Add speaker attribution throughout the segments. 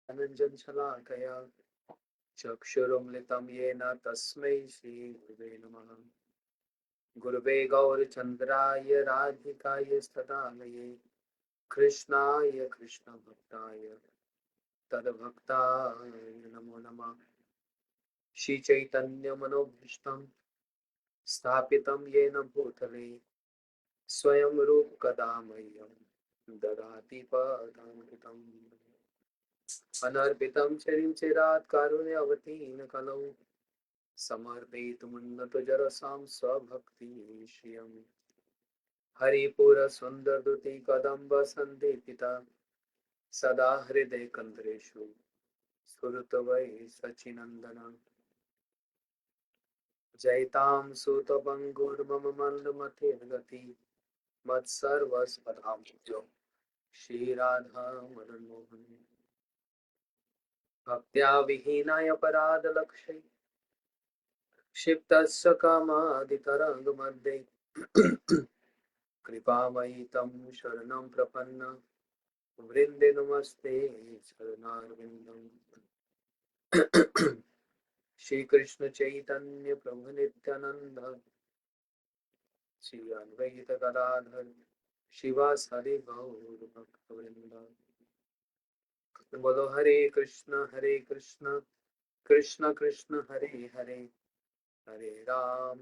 Speaker 1: अनञ्जनशलाकया चक्षुरुन्मिलितं येन तस्मै श्रीगुरुवे नमः। गुरुवे गौरचन्द्राय राधिकाय तदालये कृष्णाय कृष्णभक्ताय तद्भक्ताय नमो नमः। श्रीचैतन्यमनोभीष्टं स्थापितं येन भूतले स्वयं रूपकदा मह्यं ददाति पदान्तिकम्। अनर्पितं चरिं चिरात् कारुण्यवतीर्न कलौ समर्पयितुमुन्नतजरसां स्वभक्तिश्रियम्। हरिपुरसुन्दरद्रुति कदम्ब सन्देपिता सदा हृदयकन्त्रेषु स्फुरतु वै सचिनन्दन। जयतां सुतपङ्गुर्मम मन्दमतिर्गति मत्सर्वस्पदां श्रीराधा मदन मोहन। भक्त्या विहीनाय पराधलक्ष्ये क्षिप्तस्य कामादितरङ्गमध्ये कृपामयि तं शरणं प्रपन्न वृन्दे नमस्ते चरणारविन्दम्। श्री कृष्ण चैतन्य प्रभु नित्यानंद श्री अद्वैत गदाधर शिवासादि गौर भक्तवृंद। बोलो हरे कृष्ण कृष्ण कृष्ण हरे हरे, हरे राम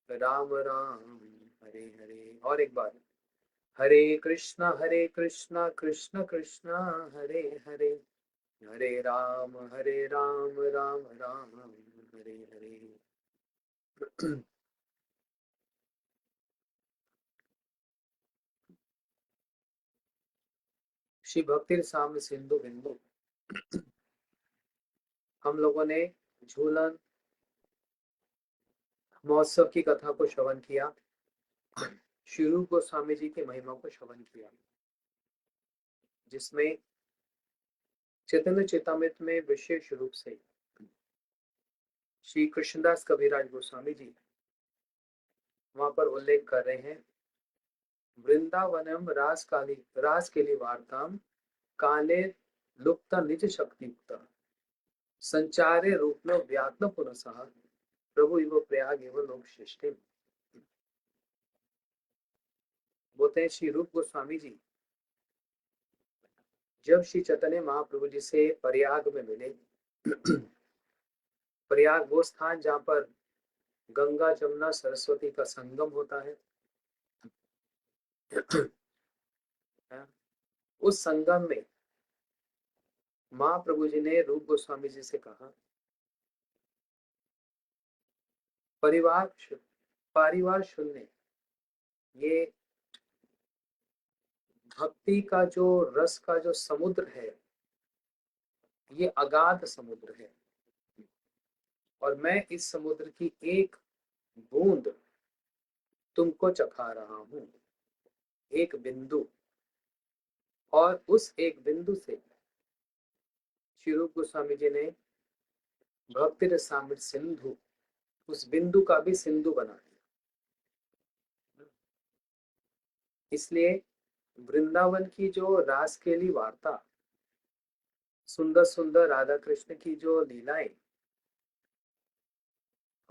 Speaker 1: राम राम हरे हरे। और एक बार, हरे कृष्ण कृष्ण कृष्ण हरे हरे, हरे राम राम राम हरे हरे। श्री भक्ति साम्य सिंधु बिंदु हम लोगों ने झूलन महोत्सव की कथा को श्रवण किया, श्री रूप गोस्वामी जी की महिमा को श्रवण किया, जिसमें चैतन्य चेतामृत में विशेष रूप से श्री कृष्णदास कविराज गोस्वामी जी वहां पर उल्लेख कर रहे हैं, वृंदावनम रास केली वार्ताम काले लुप्त निज शक्ति संचारे रूप में व्यात्म पुनः प्रभु इव प्रयाग एवं लोक श्रेष्ठ। बोलते हैं श्री रूप गोस्वामी जी जब श्री चैतन्य महाप्रभु जी से प्रयाग में मिले, प्रयाग वो स्थान जहाँ पर गंगा जमुना सरस्वती का संगम होता है, उस संगम में महाप्रभु जी ने रूप गोस्वामी जी से कहा, परिवार शून्य ये भक्ति का जो रस का जो समुद्र है, ये अगाध समुद्र है, और मैं इस समुद्र की एक बूंद तुमको चखा रहा हूं, एक बिंदु। और उस एक बिंदु से श्री रूप गोस्वामी जी ने भक्ति रसामृत सिंधु, उस बिंदु का भी सिंधु बना दिया। इसलिए वृंदावन की जो रासकेली वार्ता, सुंदर सुंदर राधा कृष्ण की जो लीलाएं,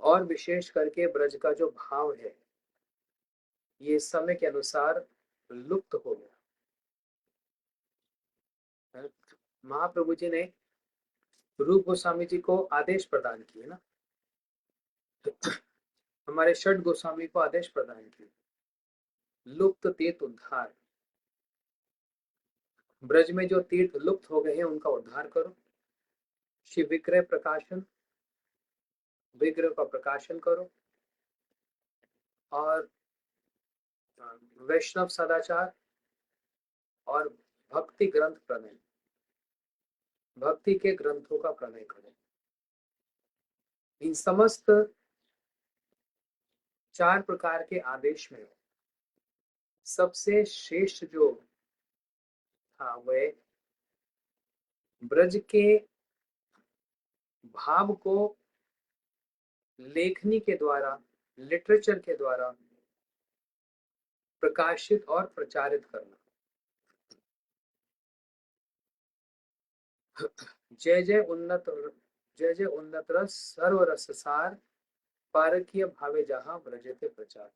Speaker 1: और विशेष करके ब्रज का जो भाव है, ये समय के अनुसार लुप्त हो गया। महाप्रभु जी ने रूप गोस्वामी जी को आदेश प्रदान किए ना, हमारे षट गोस्वामी को आदेश प्रदान किए, लुप्त तीर्थ उद्धार, ब्रज में जो तीर्थ लुप्त हो गए हैं उनका उद्धार करो। श्री विग्रह प्रकाशन, विग्रह का प्रकाशन करो, और वैष्णव सदाचार और भक्ति ग्रंथ प्रणय, भक्ति के ग्रंथों का प्रणय करो। इन समस्त 4 प्रकार के आदेश में सबसे श्रेष्ठ जो था वह ब्रज के भाव को लेखनी के द्वारा, लिटरेचर के द्वारा प्रकाशित और प्रचारित करना। जय जय उन्नत, जय जय उन्नत रस सर्व रस सार, पारकीय भावे जहाँ ब्रजते प्रचार।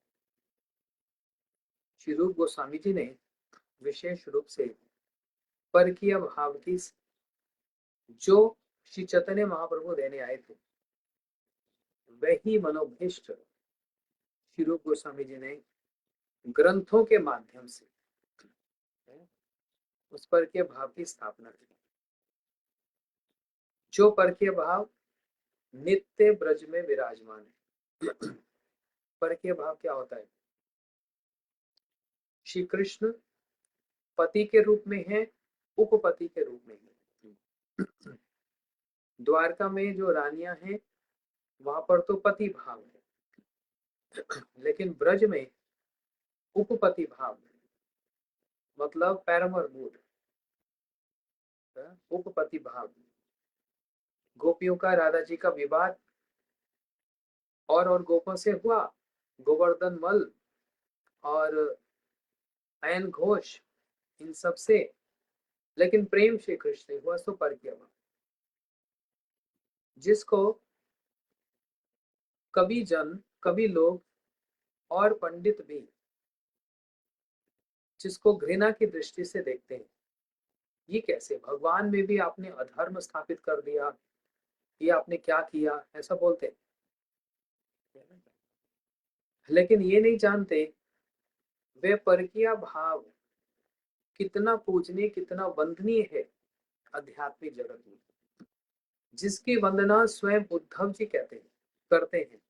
Speaker 1: श्री रूप गोस्वामी जी ने विशेष रूप से परकीय भाव की, जो श्री चैतन्य महाप्रभु देने आए थे, वही मनोभीष्ट श्री रूप गोस्वामी जी ने ग्रंथों के माध्यम से उस परकीय भाव की स्थापना की। जो परकीय भाव नित्य ब्रज में विराजमान है। परकीय भाव क्या होता है? श्री कृष्ण पति के रूप में है, उपपति के रूप में है। द्वारका में जो रानियां हैं वहां पर तो पति भाव है, लेकिन ब्रज में उपपति भाव है, मतलब पैरमर मूड, उपपति भाव। गोपियों का राधा जी का विवाद और गोपों से हुआ, गोवर्धन मल और अयन घोष, इन सब से, लेकिन प्रेम श्री कृष्ण ने हुआ। सो परकीय भाव, जिसको कवि जन, कवि लोग और पंडित भी जिसको घृणा की दृष्टि से देखते हैं, ये कैसे भगवान में भी आपने अधर्म स्थापित कर दिया, ये आपने क्या किया, ऐसा बोलते हैं। लेकिन ये नहीं जानते वे परकीय भाव कितना पूजनीय, कितना वंदनीय है आध्यात्मिक जगत में, जिसकी वंदना स्वयं उद्धव जी कहते हैं, करते हैं।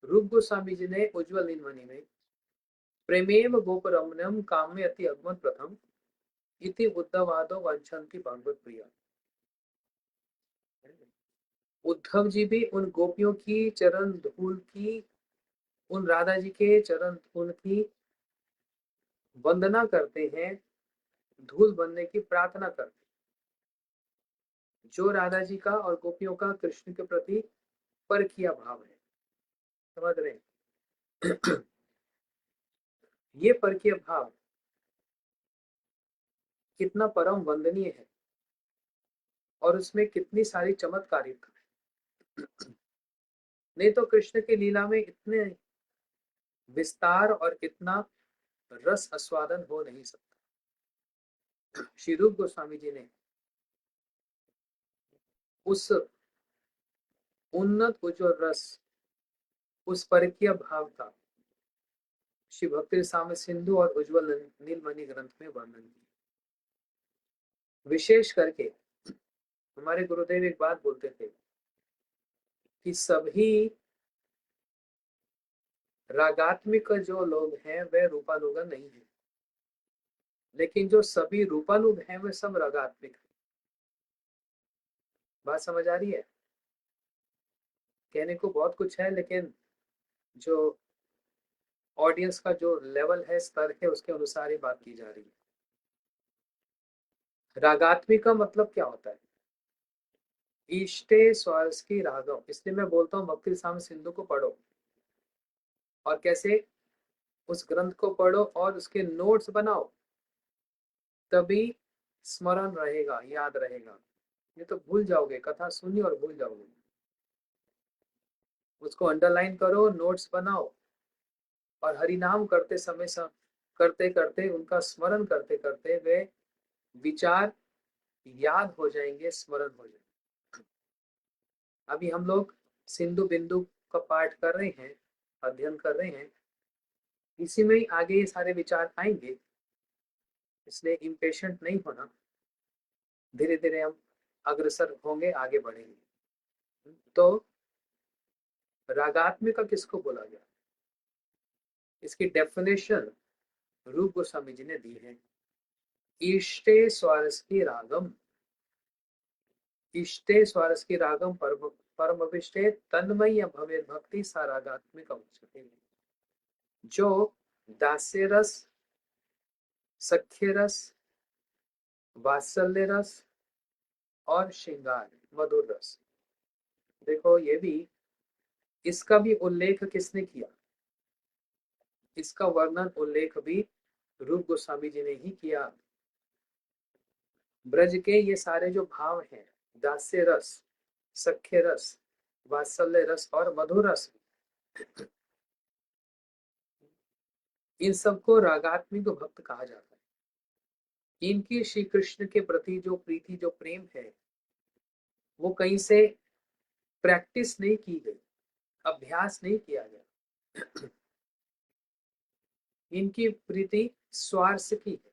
Speaker 1: रूप गोस्वामी जी ने उज्ज्वल नीलमणि में प्रेमेव गोपरमण्यम काम्य अति अगमन प्रथम इति उद्धवादो वांछन्ति भगवत प्रिया। उद्धव जी भी उन गोपियों की चरण धूल की, उन राधा जी के चरण धूल की वंदना करते हैं, धूल बनने की प्रार्थना करते हैं। जो राधा जी का और गोपियों का कृष्ण के प्रति परकीय भाव है, समझ रहे हैं? ये परकीय भाव कितना परम वंदनीय है और उसमें कितनी सारी चमत्कारिता है। नहीं तो कृष्ण की लीला में इतने विस्तार और इतना रस आस्वादन हो नहीं सकता। श्री रूप गोस्वामी जी ने उस उन्नत उज्ज्वल रस, उस परकीय भाव का श्री भक्ति रसामृत सिंधु और उज्ज्वल नीलमणि ग्रंथ में वर्णन किया। विशेष करके हमारे गुरुदेव एक बात बोलते थे कि सभी रागात्मिक जो लोग हैं वे रूपानुग नहीं है, लेकिन जो सभी रूपानुग हैं वे सब रागात्मिक है। बात समझ आ रही है? कहने को बहुत कुछ है, लेकिन जो ऑडियंस का जो लेवल है, स्तर है, उसके अनुसार ही बात की जा रही है। रागात्मिक का मतलब क्या होता है? इष्टे स्वारस की रागम। इसलिए मैं बोलता हूँ भक्ति रसामृत सिंधु को पढ़ो, और कैसे? उस ग्रंथ को पढ़ो और उसके नोट्स बनाओ, तभी स्मरण रहेगा, याद रहेगा। ये तो भूल जाओगे, कथा सुनी और भूल जाओगे। उसको अंडरलाइन करो, नोट्स बनाओ, और हरि नाम करते समय करते करते, उनका स्मरण करते करते वे विचार याद हो जाएंगे, स्मरण हो जाएंगे। अभी हम लोग सिंधु बिंदु का पाठ कर रहे हैं, अध्ययन कर रहे हैं, इसी में ही आगे ये सारे विचार आएंगे, इसलिए इम्पेशेंट नहीं होना। धीरे धीरे हम अग्रसर होंगे, आगे बढ़ेंगे। तो रागात्मिका किसको बोला गया? इसकी डेफिनेशन रूप गोस्वामी जी ने दी है। इष्टे स्वारस की रागम, इष्टे स्वारस की रागम परमविष्टे तन्मय भवे भक्ति सा रागात्मिक उच्यते। जो दास्य रस, सख्य रस, वात्सल्य रस और श्रृंगार मधुर रस, देखो ये भी, इसका भी उल्लेख किसने किया? इसका वर्णन उल्लेख भी रूप गोस्वामी जी ने ही किया। ब्रज के ये सारे जो भाव हैं, दास्य रस, सख्य रस, वात्सल्य रस और मधुर रस, इन सबको रागात्मिक भक्त कहा जाता है। इनकी श्री कृष्ण के प्रति जो प्रीति, जो प्रेम है, वो कहीं से प्रैक्टिस नहीं की गई, अभ्यास नहीं किया गया। इनकी प्रीति स्वार्थ की है।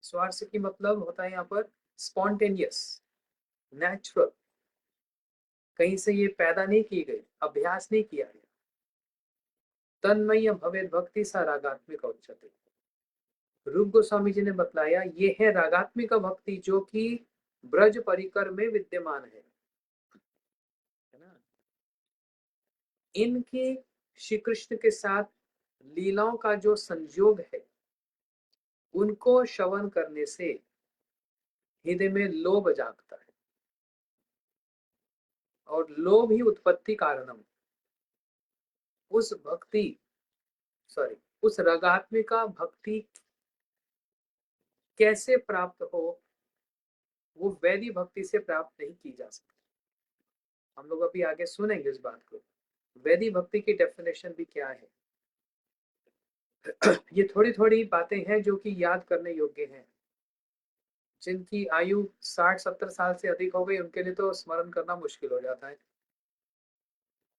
Speaker 1: स्वार्थ की मतलब होता है यहाँ पर स्पॉन्टेनियस, नेचुरल, कहीं से ये पैदा नहीं की गई, अभ्यास नहीं किया गया। तन्मय भवेद भक्ति सा रागात्मिक उच्यते। रूप गोस्वामी जी ने बतलाया ये है रागात्मिक भक्ति जो कि ब्रज परिकर में विद्यमान है ना। इनके श्री कृष्ण के साथ लीलाओं का जो संयोग है, उनको श्रवण करने से हृदय में लोभ जागता है, और लोभ ही उत्पत्ति कारणम। उस भक्ति, सॉरी, उस रागात्मिका भक्ति कैसे प्राप्त हो, वो वैदिक भक्ति से प्राप्त नहीं की जा सकती। हम लोग अभी आगे सुनेंगे इस बात को, वैदिक भक्ति की डेफिनेशन भी क्या है। ये थोड़ी थोड़ी बातें हैं जो कि याद करने योग्य हैं। जिनकी आयु 60-70 साल से अधिक हो गई उनके लिए तो स्मरण करना मुश्किल हो जाता है,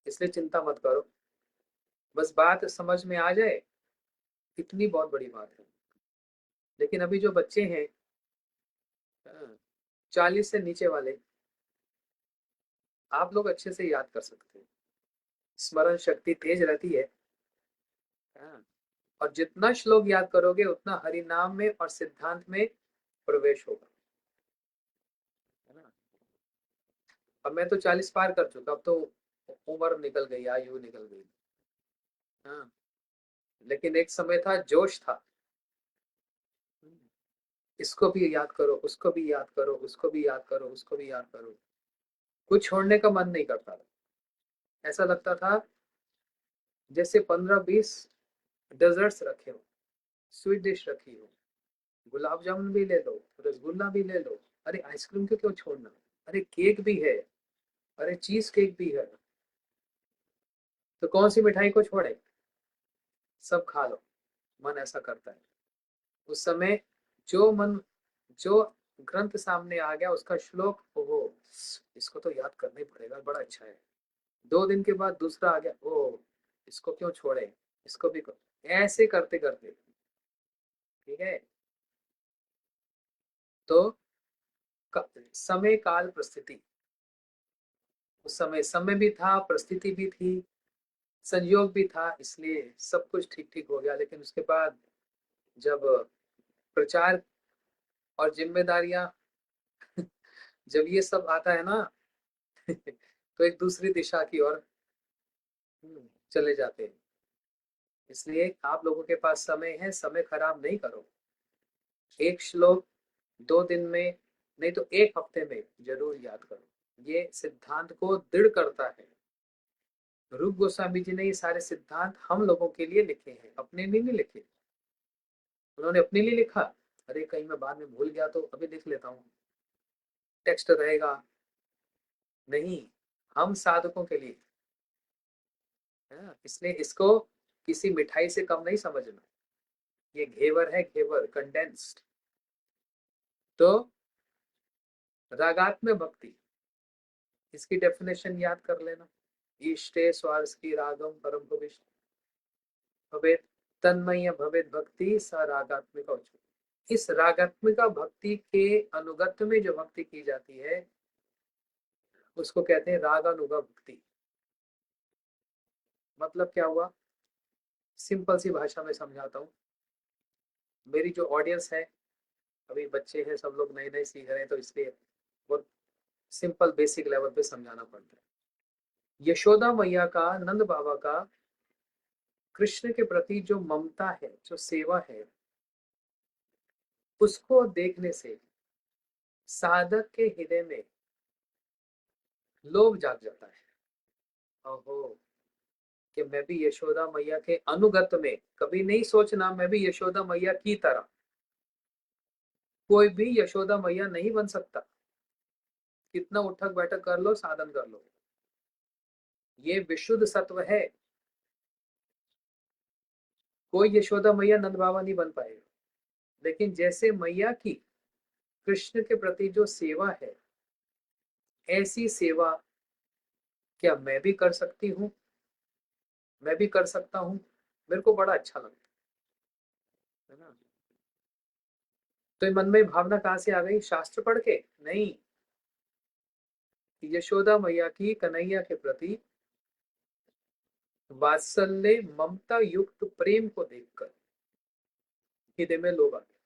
Speaker 1: इसलिए चिंता मत करो, बस बात समझ में आ जाए इतनी बहुत बड़ी बात है। लेकिन अभी जो बच्चे हैं 40 से नीचे वाले, आप लोग अच्छे से याद कर सकते हैं, स्मरण शक्ति तेज रहती है। हाँ, और जितना श्लोक याद करोगे उतना हरि नाम में और सिद्धांत में प्रवेश होगा, है ना। अब मैं तो 40 पार कर चुका, अब तो उम्र निकल गई, आयु निकल गई। हाँ, लेकिन एक समय था, जोश था। इसको भी याद करो, उसको भी याद करो, उसको भी याद करो, उसको भी याद करो, कुछ छोड़ने का मन नहीं करता था। ऐसा लगता था जैसे 15-20 डेजर्ट्स रखे हो, स्वीट डिश रखी हो, गुलाब जामुन भी ले लो, रसगुल्ला भी ले लो, अरे आइसक्रीम को क्यों छोड़ना, अरे केक भी है, अरे चीज केक भी है, तो कौन सी मिठाई को छोड़े, सब खा लो, मन ऐसा करता है। उस समय जो मन, जो ग्रंथ सामने आ गया उसका श्लोक, ओहो इसको तो याद करना ही पड़ेगा, बड़ा अच्छा है। 2 दिन के बाद दूसरा आ गया, ओ इसको क्यों छोड़े, इसको भी ऐसे करते करते, ठीक है। तो समय काल परिस्थिति, उस समय समय भी था, परिस्थिति भी थी, संयोग भी था, इसलिए सब कुछ ठीक ठीक हो गया। लेकिन उसके बाद जब प्रचार और जिम्मेदारियां, जब ये सब आता है ना तो एक दूसरी दिशा की ओर चले जाते हैं। इसलिए आप लोगों के पास समय है, समय खराब नहीं करो। एक श्लोक 2 दिन में, नहीं तो एक हफ्ते में जरूर याद करो, ये सिद्धांत को दृढ़ करता है। रूप गोस्वामी जी ने ये सारे सिद्धांत हम लोगों के लिए लिखे हैं, अपने लिए नहीं लिखे। उन्होंने अपने लिए लिखा, अरे कहीं मैं बाद में भूल गया तो अभी लिख लेता हूँ, टेक्स्ट रहेगा, नहीं, हम साधकों के लिए है। इसलिए इसको किसी मिठाई से कम नहीं समझना, ये घेवर है, घेवर कंडेंस्ड। तो रागात्मक भक्ति, इसकी डेफिनेशन याद कर लेना, इष्टे स्वार्थ रागम परम भवेत तन्मय भवेत भक्ति स रागात्मिका उच्यते। इस रागात्मिका भक्ति के अनुगत्य में जो भक्ति की जाती है उसको कहते हैं रागानुगा भक्ति। मतलब क्या हुआ, सिंपल सी भाषा में समझाता हूँ। मेरी जो ऑडियंस है, अभी बच्चे हैं, सब लोग नए नए सीख रहे हैं, तो इसलिए बहुत सिंपल बेसिक लेवल पे समझाना पड़ता है। यशोदा मैया का, नंद बाबा का कृष्ण के प्रति जो ममता है, जो सेवा है, उसको देखने से साधक के हृदय में लोभ जाग जाता है। ओहो, कि मैं भी यशोदा मैया के अनुगत में, कभी नहीं सोचना मैं भी यशोदा मैया की तरह, कोई भी यशोदा मैया नहीं बन सकता, कितना उठक बैठक कर लो, साधन कर लो, ये विशुद्ध सत्व है। कोई यशोदा मैया नंद बाबा नहीं बन पाएगा। लेकिन जैसे मैया की कृष्ण के प्रति जो सेवा है, ऐसी सेवा क्या मैं भी कर सकती हूँ, मैं भी कर सकता हूँ? मेरे को बड़ा अच्छा लगता है ना। तो ये मन में भावना कहाँ से आ गई? शास्त्र पढ़ के नहीं, यशोदा मैया की कन्हैया के प्रति वात्सल्य ममता युक्त प्रेम को देखकर हृदय में लोभ आ गया।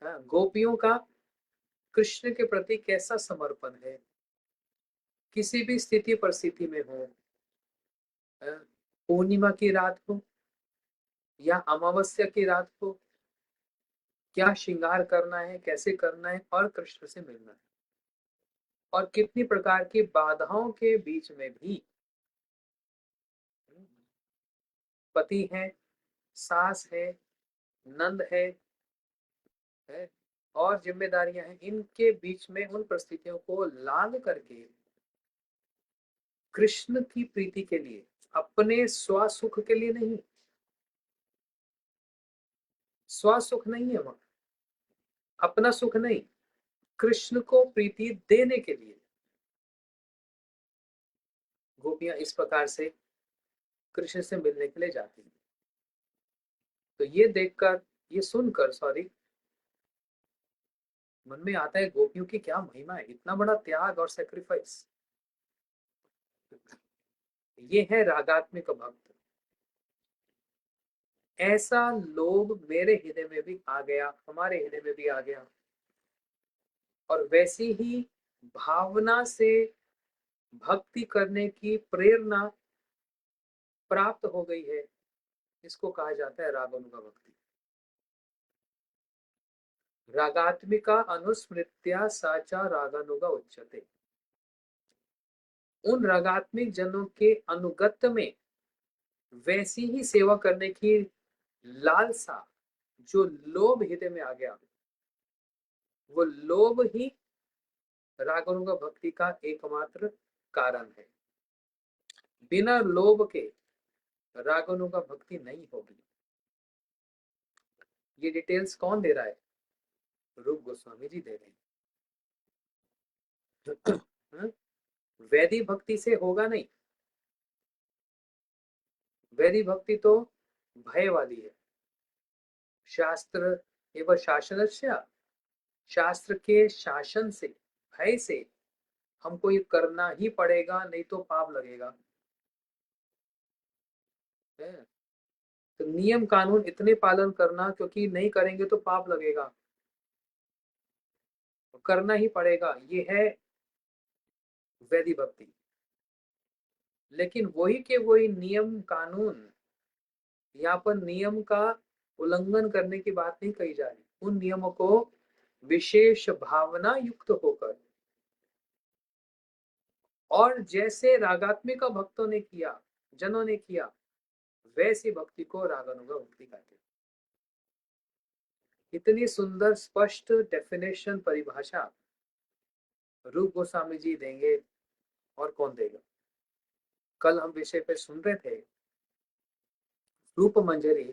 Speaker 1: हाँ, गोपियों का कृष्ण के प्रति कैसा समर्पण है, किसी भी स्थिति परिस्थिति में हो, हाँ, पूर्णिमा की रात हो या अमावस्या की रात हो, क्या श्रृंगार करना है, कैसे करना है और कृष्ण से मिलना है, और कितनी प्रकार की बाधाओं के बीच में भी पति है, सास है, नंद है और जिम्मेदारियां हैं, इनके बीच में उन परिस्थितियों को लांघ करके कृष्ण की प्रीति के लिए, अपने स्वसुख के लिए नहीं, स्वसुख नहीं है वहां, अपना सुख नहीं, कृष्ण को प्रीति देने के लिए गोपियां इस प्रकार से कृष्ण से मिलने के लिए जाती हैं। तो ये देखकर, ये सुनकर सॉरी, मन में आता है गोपियों की क्या महिमा है, इतना बड़ा त्याग और सेक्रीफाइस। ये है रागात्मिक भक्त। ऐसा लोभ मेरे हृदय में भी आ गया, हमारे हृदय में भी आ गया, और वैसी ही भावना से भक्ति करने की प्रेरणा प्राप्त हो गई है। इसको कहा जाता है रागानुगा भक्ति। रागात्मिका अनुस्मृत्या साचा रागानुगा उच्यते। उन रागात्मिक जनों के अनुगत्य में वैसी ही सेवा करने की लालसा, जो लोभ हृदय में आ गया, वो लोभ ही रागानुगा भक्ति का एकमात्र कारण है। बिना लोभ के रागानुगा भक्ति नहीं होगी। ये डिटेल्स कौन दे रहा है? रूप गोस्वामी जी दे रहे हैं। हाँ? वैदिक भक्ति से होगा नहीं। वैदिक भक्ति तो भय वाली है। शास्त्र एवं शासनस्य, शास्त्र के शासन से, भय से हमको ये करना ही पड़ेगा, नहीं तो पाप लगेगा। है? तो नियम कानून इतने पालन करना, क्योंकि नहीं करेंगे तो पाप लगेगा, तो करना ही पड़ेगा, ये है वैदिक भक्ति। लेकिन वही के वही नियम कानून, यहाँ पर नियम का उल्लंघन करने की बात नहीं कही जा रही। उन नियमों को विशेष भावना युक्त होकर, और जैसे रागात्मिक भक्तों ने किया, जनों ने किया, वैसी भक्ति को रागानुगा भक्ति कहते हैं। इतनी सुंदर स्पष्ट डेफिनेशन, परिभाषा रूप गोस्वामी जी देंगे, और कौन देगा? कल हम विषय पे सुन रहे थे, रूप मंजरी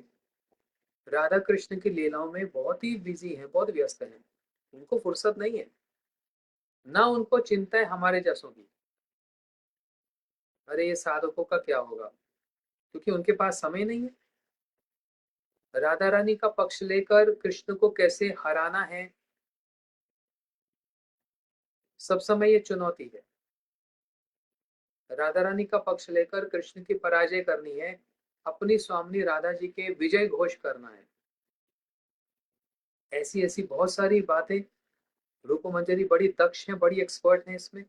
Speaker 1: राधा कृष्ण की लीलाओं में बहुत ही बिजी है, बहुत व्यस्त है, उनको फुर्सत नहीं है, ना उनको चिंता है हमारे जैसों की। अरे ये साधकों का क्या होगा, क्योंकि उनके पास समय नहीं है। राधा रानी का पक्ष लेकर कृष्ण को कैसे हराना है, सब समय ये चुनौती है। राधा रानी का पक्ष लेकर कृष्ण की पराजय करनी है, अपनी स्वामिनी राधा जी के विजय घोष करना है, ऐसी ऐसी बहुत सारी बातें। रूप मंजरी बड़ी दक्ष हैं, बड़ी एक्सपर्ट हैं इसमें,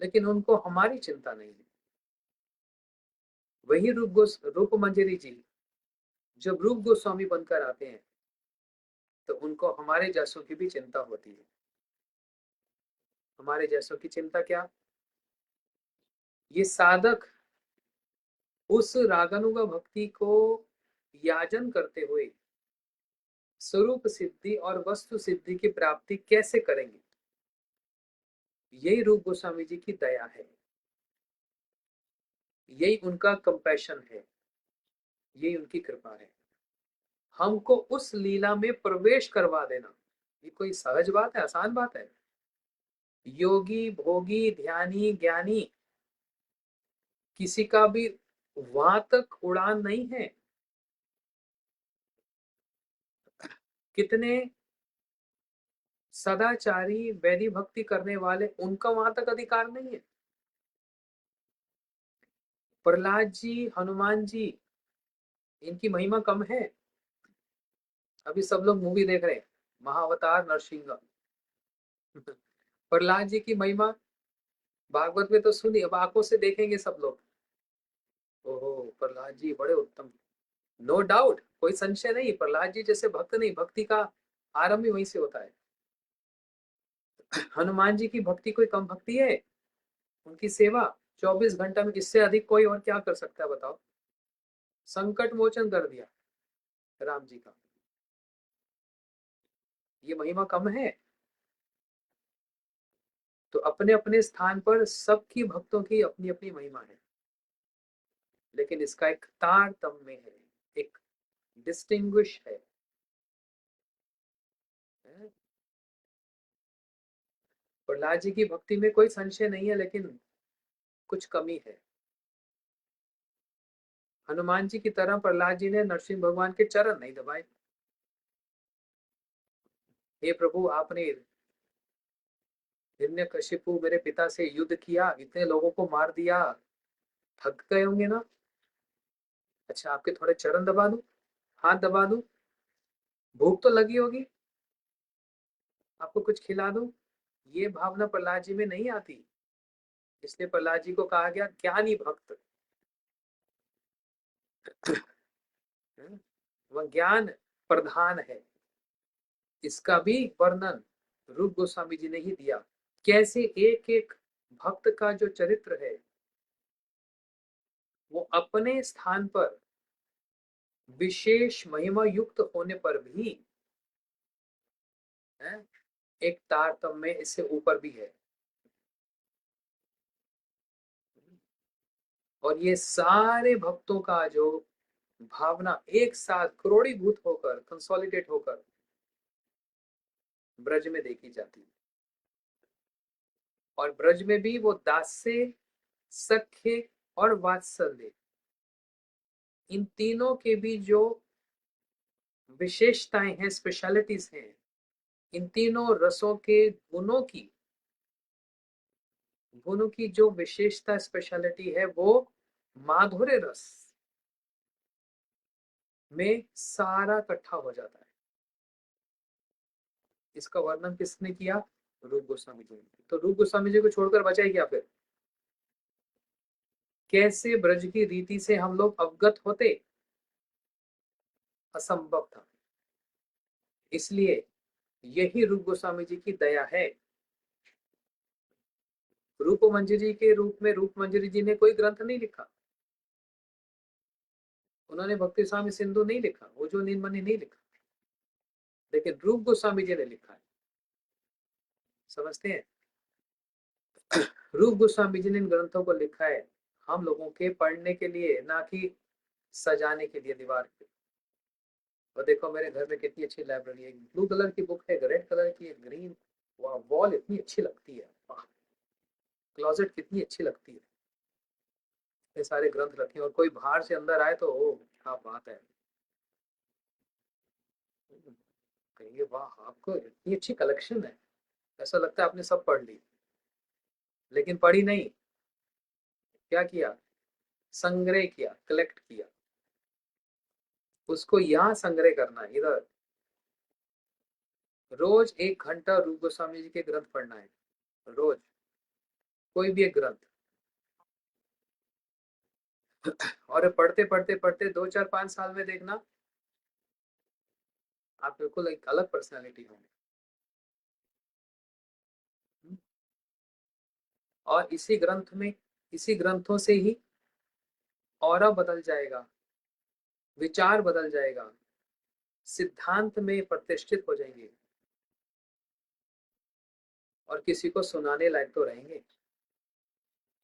Speaker 1: लेकिन उनको हमारी चिंता नहीं है। वही रूप मंजरी जी जब रूप गोस्वामी बनकर आते हैं, तो उनको हमारे जैसों की भी चिंता होती है। हमारे जैसों की चिंता क्या? ये साधक उस रागानुगा भक्ति को याजन करते हुए स्वरूप सिद्धि और वस्तु सिद्धि की प्राप्ति कैसे करेंगे? यही रूप गोस्वामी जी की दया है, यही उनका कंपैशन है, यही उनकी कृपा है। हमको उस लीला में प्रवेश करवा देना, ये कोई सहज बात है, आसान बात है? योगी भोगी ध्यानी ज्ञानी किसी का भी वहां तक उड़ान नहीं है। कितने सदाचारी वैधि भक्ति करने वाले, उनका वहां तक अधिकार नहीं है। प्रहलाद जी, हनुमान जी, इनकी महिमा कम है? अभी सब लोग मूवी देख रहे हैं, महाअवतार नरसिंह। प्रहलाद जी की महिमा भागवत में तो सुनी, अब आंखों से देखेंगे सब लोग। ओहो, प्रहलाद जी बड़े उत्तम, नो डाउट, कोई संशय नहीं, प्रहलाद जी जैसे भक्त नहीं, भक्ति का आरंभ ही वहीं से होता है। हनुमान जी की भक्ति कोई कम भक्ति है? उनकी सेवा 24 घंटा में, इससे अधिक कोई और क्या कर सकता है बताओ? संकट मोचन कर दिया राम जी का, ये महिमा कम है? तो अपने अपने स्थान पर सबकी भक्तों की अपनी अपनी महिमा है, लेकिन इसका एक तारतम्य है, एक डिस्टिंग्विश है। प्रहलाद जी की भक्ति में कोई संशय नहीं है, लेकिन कुछ कमी है। हनुमान जी की तरह प्रहलाद जी ने नरसिंह भगवान के चरण नहीं दबाए। हे प्रभु, आपने हिरण्यकशिपु मेरे पिता से युद्ध किया, इतने लोगों को मार दिया, थक गए होंगे ना? अच्छा, आपके थोड़े चरण दबा दूं, हाथ दबा दूं, भूख तो लगी होगी, आपको कुछ खिला दूं? ये भावना प्रहलाद जी में नहीं आती, इसलिए प्रहलाद जी को कहा गया ज्ञानी भक्त। वह ज्ञान प्रधान है। इसका भी वर्णन रूप गोस्वामी जी ने ही दिया, कैसे एक एक भक्त का जो चरित्र है वो अपने स्थान पर विशेष महिमा युक्त होने पर भी है, एक तारतम्य इससे ऊपर भी है। और ये सारे भक्तों का जो भावना एक साथ क्रोड़ीभूत होकर, कंसोलिडेट होकर ब्रज में देखी जाती है। और ब्रज में भी वो दास्य, सख्य और वात्सल्य, इन तीनों के भी जो विशेषताएं हैं, स्पेशलिटीज हैं, इन तीनों रसों के गुणों की जो विशेषता स्पेशलिटी है वो माधुर्य रस में सारा इकट्ठा हो जाता है। इसका वर्णन किसने किया? रूप गोस्वामी जी ने। तो रूप गोस्वामी जी को छोड़कर बचा ही क्या फिर? कैसे ब्रज की रीति से हम लोग अवगत होते? असंभव था। इसलिए यही रूप गोस्वामी जी की दया है। रूप मंजरी के रूप में रूप मंजरी जी ने कोई ग्रंथ नहीं लिखा, उन्होंने भक्ति स्वामी सिंधु नहीं लिखा, वो जो नीलमणि नहीं लिखा, लेकिन रूप गोस्वामी जी ने लिखा है। समझते हैं? रूप गोस्वामी जी ने इन ग्रंथों को लिखा है हम लोगों के पढ़ने के लिए, ना कि सजाने के लिए दीवार पे। और देखो मेरे घर में कितनी अच्छी लाइब्रेरी है, ब्लू कलर की बुक है, रेड कलर की है, ग्रीन, वॉल इतनी अच्छी लगती है, क्लोजेट कितनी अच्छी लगती है, ये सारे ग्रंथ रखे हैं। और कोई बाहर से अंदर आए तो ओ क्या बात है, कहेंगे वाह आपको इतनी अच्छी कलेक्शन है, ऐसा लगता है आपने सब पढ़ ली, लेकिन पढ़ी नहीं। क्या किया? संग्रह किया, कलेक्ट किया, उसको यहाँ संग्रह करना है इधर। रोज 1 घंटा रूप गोस्वामी जी के ग्रंथ पढ़ना है, रोज कोई भी एक ग्रंथ। और पढ़ते पढ़ते पढ़ते 2 4 5 साल में देखना आप बिल्कुल एक अलग पर्सनालिटी होंगे। और इसी ग्रंथ में, इसी ग्रंथों से ही ऑरा बदल जाएगा, विचार बदल जाएगा, सिद्धांत में प्रतिष्ठित हो जाएंगे और किसी को सुनाने लायक तो रहेंगे।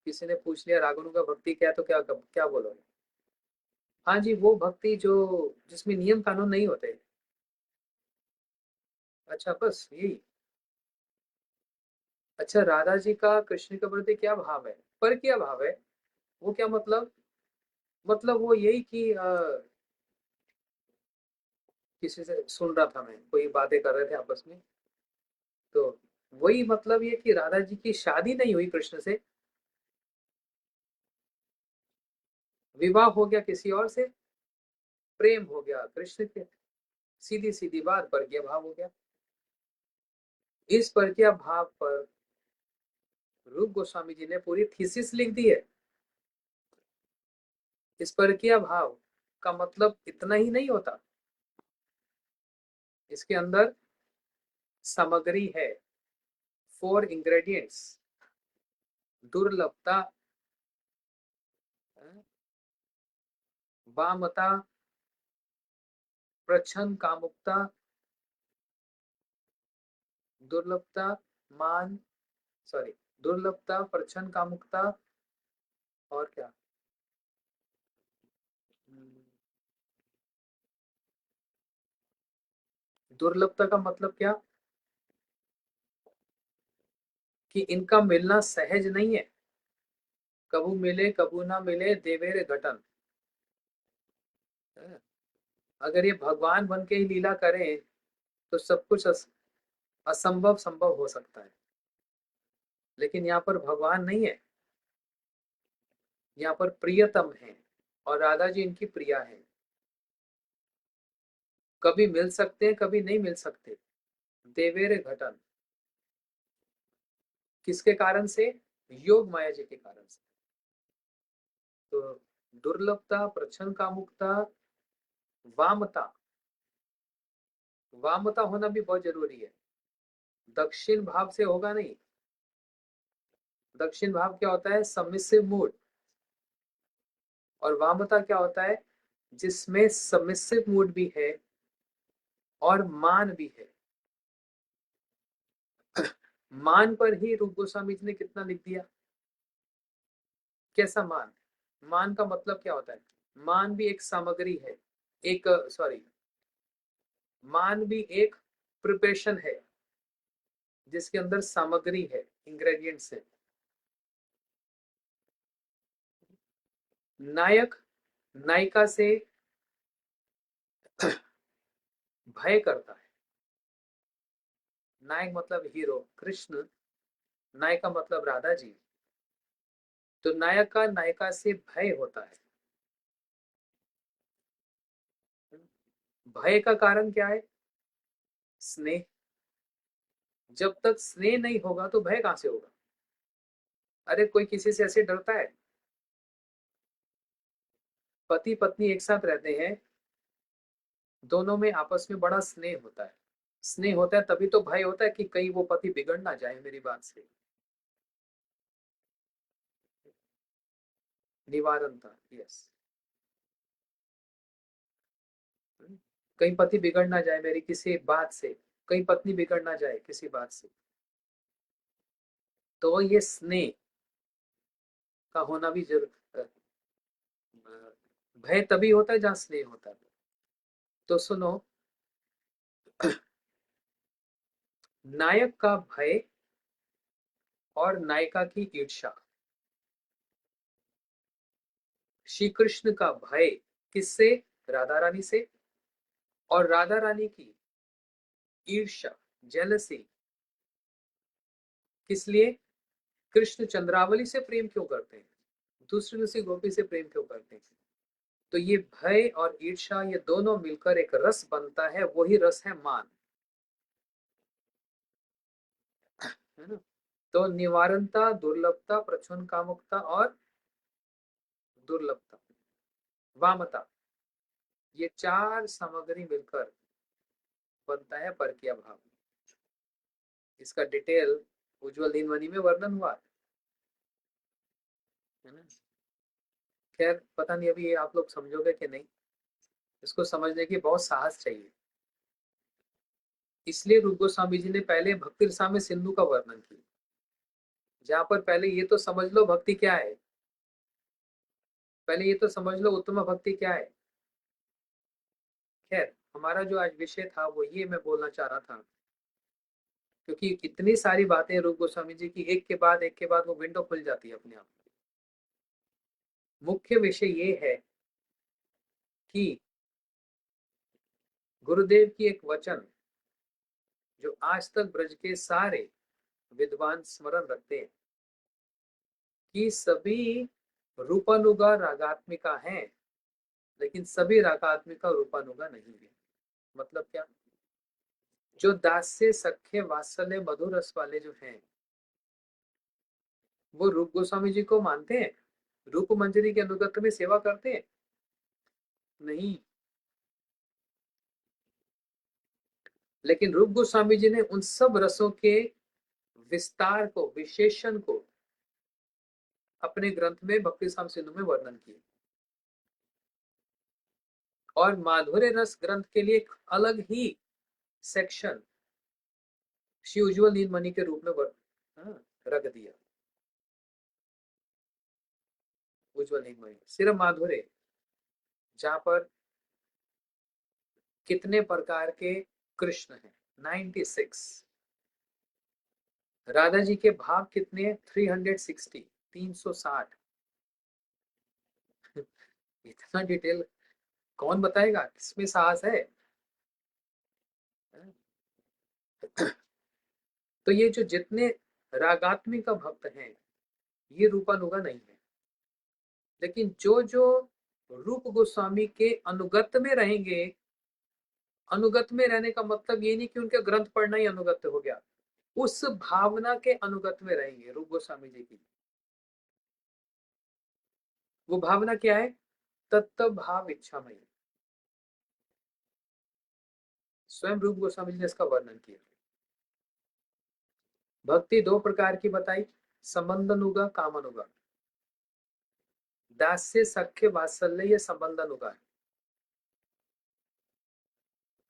Speaker 1: किसी ने पूछ लिया रागनु का भक्ति क्या है, तो क्या क्या बोलोगे? हाँ जी, वो भक्ति जो जिसमें नियम कानून नहीं होते। अच्छा, बस यही। अच्छा, राधा जी का कृष्ण के प्रति क्या भाव है? पर क्या भाव है? वो क्या मतलब? मतलब वो यही कि किसी से सुन रहा था, मैं कोई बातें कर रहे थे आपस में, तो वही मतलब ये कि राधा जी की शादी नहीं हुई कृष्ण से, विवाह हो गया किसी और से, प्रेम हो गया कृष्ण के। सीधी सीधी बात, परकीय भाव हो गया। इस परकीय भाव पर रूप गोस्वामी जी ने पूरी थीसिस लिख दी है। इस परकीय भाव का मतलब इतना ही नहीं होता, इसके अंदर सामग्री है, 4 इंग्रेडिएंट्स। दुर्लभता, वामता, प्रच्छन्न कामुकता, दुर्लभता, मान, सॉरी, दुर्लभता, प्रच्छन्न कामुकता, और क्या? दुर्लभता का मतलब क्या? कि इनका मिलना सहज नहीं है। कबू मिले कबू ना मिले, देवेरे घटन। अगर ये भगवान बन के ही लीला करें तो सब कुछ असंभव संभव हो सकता है, लेकिन यहाँ पर भगवान नहीं है, यहाँ पर प्रियतम है, और राधा जी इनकी प्रिया है। कभी मिल सकते हैं, कभी नहीं मिल सकते। देवेरे घटन, किसके कारण से? योग माया जी के कारण से। तो दुर्लभता, प्रच्छन्न कामुकता, वामता, वामता होना भी बहुत जरूरी है। दक्षिण भाव से होगा नहीं। दक्षिण भाव क्या होता है? Submissive mood. और वामता क्या होता है? जिसमें सबमिसिव मूड भी है और मान भी है। मान पर ही रूप गोस्वामी जी ने कितना लिख दिया। कैसा मान? मान का मतलब क्या होता है? मान भी एक सामग्री है, एक, सॉरी, मान भी एक प्रिपरेशन है, जिसके अंदर सामग्री है, इंग्रेडिएंट्स है। नायक नायिका से भय करता है। नायक मतलब हीरो कृष्ण, नायिका मतलब राधा जी। तो नायक का नायिका से भय होता है। भय का कारण क्या है? स्नेह। जब तक स्नेह नहीं होगा तो भय कहां से होगा? अरे कोई किसी से ऐसे डरता है? पति पत्नी एक साथ रहते हैं, दोनों में आपस में बड़ा स्नेह होता है। स्नेह होता है तभी तो भय होता है कि कहीं वो पति बिगड़ ना जाए मेरी बात से। निवारण था, यस। कहीं पति बिगड़ ना जाए मेरी किसी बात से, कहीं पत्नी बिगड़ ना जाए किसी बात से। तो ये स्नेह का होना भी जरूर। भय तभी होता है जहां स्नेह होता है। तो सुनो, नायक का भय और नायिका की ईर्ष्या। श्री कृष्ण का भय किससे? राधा रानी से। और राधा रानी की ईर्ष्या, जेलसी, किस लिए? कृष्ण चंद्रावली से प्रेम क्यों करते हैं, दूसरी दूसरी गोपी से प्रेम क्यों करते हैं? तो ये भय और ईर्ष्या, ये दोनों मिलकर एक रस बनता है, वही रस है मान, है ना? तो निवारणता, दुर्लभता, प्रच्छन्न कामुकता और दुर्लभता, वामता, ये 4 सामग्री मिलकर बनता है परकीय भाव। इसका डिटेल उज्जवल दिनमणि में वर्णन हुआ है ना। खैर पता नहीं अभी ये आप लोग समझोगे कि नहीं, इसको समझने की बहुत साहस चाहिए। इसलिए रूप गोस्वामी जी ने पहले भक्ति रसामृत सिंधु का वर्णन किया, जहां पर पहले ये तो समझ लो भक्ति क्या है, पहले ये तो समझ लो उत्तम भक्ति क्या है। खैर, हमारा जो आज विषय था वो ये मैं बोलना चाह रहा था, क्योंकि इतनी सारी बातें रूप गोस्वामी जी की एक के बाद वो विंडो खुल जाती है अपने आप। मुख्य विषय ये है कि गुरुदेव की एक वचन जो आज तक ब्रज के सारे विद्वान स्मरण रखते हैं कि सभी रूपानुगा रागात्मिका हैं, लेकिन सभी रागात्मिका रूपानुगा नहीं है। मतलब क्या? जो दास्य सख्य वात्सल्य मधुर रस वाले जो हैं वो रूप गोस्वामी जी को मानते हैं, रूप मंजरी के अनुगत्य में सेवा करते हैं? नहीं। लेकिन रूप गोस्वामी जी ने उन सब रसों के विस्तार को, विशेषण को अपने ग्रंथ में भक्ति साम सिंधु में वर्णन किया। और माधुर्य रस ग्रंथ के लिए एक अलग ही सेक्शन श्री उज्ज्वल नीलमणि के रूप में रख दिया। उज्ज्वल नीलमणि सिर्फ माधुर्य, जहां पर कितने प्रकार के कृष्ण हैं? 96। राधा जी के भाव कितने? 360, 360। इतना डिटेल कौन बताएगा? किसमें साहस है? तो ये जो जितने रागात्मिक का भक्त हैं ये रूपानुगा नहीं है, लेकिन जो जो रूप गोस्वामी के अनुगत में रहेंगे, अनुगत में रहने का मतलब ये नहीं कि उनके ग्रंथ पढ़ना ही अनुगत हो गया, उस भावना के अनुगत में रहेंगे रूप गोस्वामी जी की। वो भावना क्या है? तत्व भाव इच्छामयी। स्वयं रूप गोस्वामी जी ने इसका वर्णन किया। भक्ति दो प्रकार की बताई, संबंध अनुगा, काम अनुगा। दास्य सख्य वात्सल्य ये संबंध अनुगा है,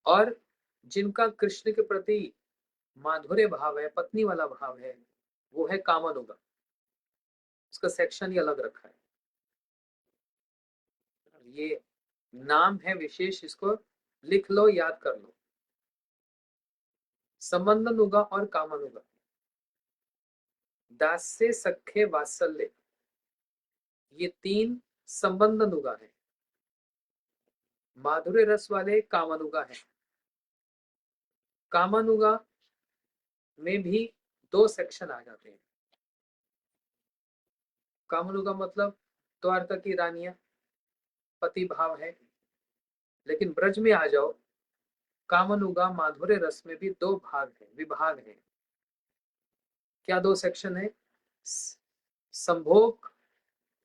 Speaker 1: और जिनका कृष्ण के प्रति माधुर्य भाव है, पत्नी वाला भाव है, वो है काम अनुगा। उसका सेक्शन ही अलग रखा है। ये नाम है विशेष, इसको लिख लो, याद कर लो। संबंध अनुगा और काम अनुगा। दास्य सख्य वात्सल्य ये तीन संबंध अनुगा है, माधुर्य रस वाले कामानुगा है। कामानुगा में भी दो सेक्शन आ जाते हैं। कामानुगा मतलब द्वारका की रानियां, पति भाव है। लेकिन ब्रज में आ जाओ, कामानुगा माधुर्य रस में भी दो भाग है, विभाग है। क्या दो सेक्शन है? संभोग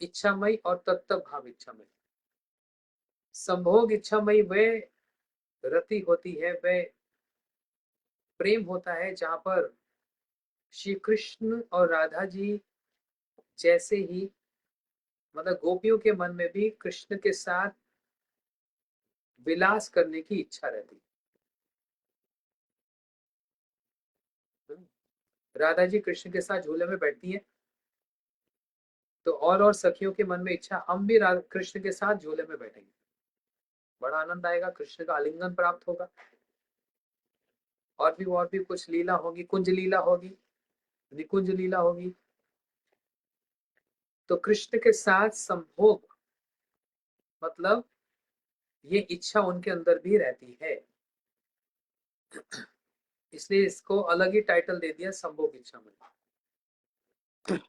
Speaker 1: इच्छामयी और तत्व भाव इच्छामयी। संभोग इच्छामयी वह रति होती है, वह प्रेम होता है जहां पर श्री कृष्ण और राधा जी जैसे ही, मतलब गोपियों के मन में भी कृष्ण के साथ विलास करने की इच्छा रहती। राधा जी कृष्ण के साथ झूले में बैठती है तो और सखियों के मन में इच्छा, हम भी कृष्ण के साथ झूले में बैठेंगे, बड़ा आनंद आएगा, कृष्ण का आलिंगन प्राप्त होगा, और भी कुछ लीला होगी, कुंज लीला होगी, निकुंज लीला होगी। तो कृष्ण के साथ संभोग मतलब ये इच्छा उनके अंदर भी रहती है, इसलिए इसको अलग ही टाइटल दे दिया, संभोग इच्छा में।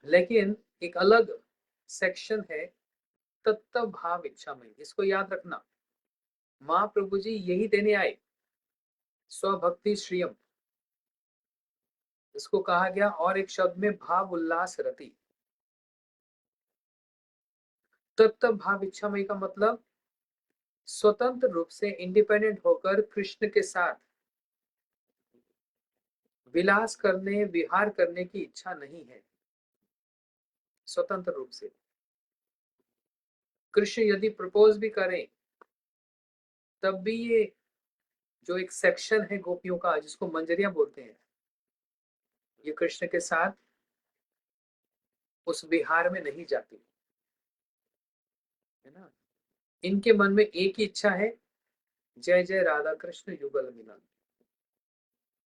Speaker 1: लेकिन एक अलग सेक्शन है तत्व भाव इच्छा में, इसको याद रखना। महाप्रभु जी यही देने आए, स्वभक्ति श्रियम इसको कहा गया, और एक शब्द में भाव उल्लास रति। तत्व भाव इच्छामय का मतलब स्वतंत्र रूप से इंडिपेंडेंट होकर कृष्ण के साथ विलास करने, विहार करने की इच्छा नहीं है। स्वतंत्र रूप से कृष्ण यदि प्रपोज भी करें तब भी ये जो एक सेक्शन है गोपियों का जिसको मंजरियां बोलते हैं, ये कृष्ण के साथ उस विहार में नहीं जाती है ना। इनके मन में एक ही इच्छा है, जय जय राधा कृष्ण युगल मिलन,